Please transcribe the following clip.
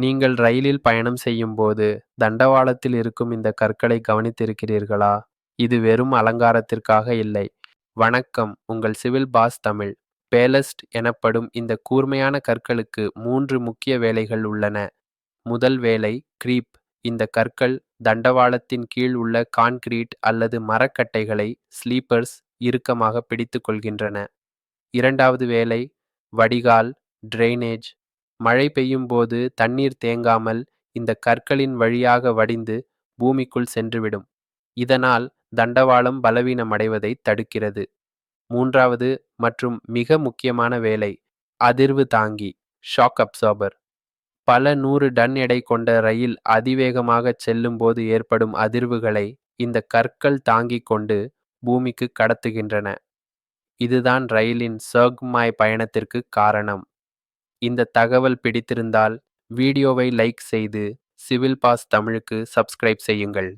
நீங்கள் ரயிலில் பயணம் செய்யும்போது தண்டவாளத்தில் இருக்கும் இந்த கற்களை கவனித்திருக்கிறீர்களா? இது வெறும் அலங்காரத்திற்காக இல்லை. வணக்கம், உங்கள் சிவில் பாஸ் தமிழ். பேலஸ்ட் எனப்படும் இந்த கூர்மையான கற்களுக்கு 3 முக்கிய வேலைகள் உள்ளன. முதல் வேலை கிரீப். இந்த கற்கள் தண்டவாளத்தின் கீழ் உள்ள கான்கிரீட் அல்லது மரக்கட்டைகளை ஸ்லீப்பர்ஸ் இறுக்கமாக பிடித்துக் கொள்கின்றன. இரண்டாவது வேலை வடிகால் டிரைனேஜ். மழை பெய்யும் போது தண்ணீர் தேங்காமல் இந்த கற்களின் வழியாக வடிந்து பூமிக்குள் சென்றுவிடும். இதனால் தண்டவாளம் பலவீனமடைவதை தடுக்கிறது. மூன்றாவது மற்றும் மிக முக்கியமான வேலை அதிர்வு தாங்கி ஷாக் அப்சார்பர். பல 100 டன் எடை கொண்ட ரயில் அதிவேகமாக செல்லும் போது ஏற்படும் அதிர்வுகளை இந்த கற்கள் தாங்கிக் கொண்டு பூமிக்கு கடத்துகின்றன. இதுதான் ரயிலின் சர்க்மாய் பயணத்திற்கு காரணம். இந்த தகவல் பிடித்திருந்தால் வீடியோவை லைக் செய்து சிவில் பாஸ் தமிழுக்கு சப்ஸ்கிரைப் செய்யுங்கள்.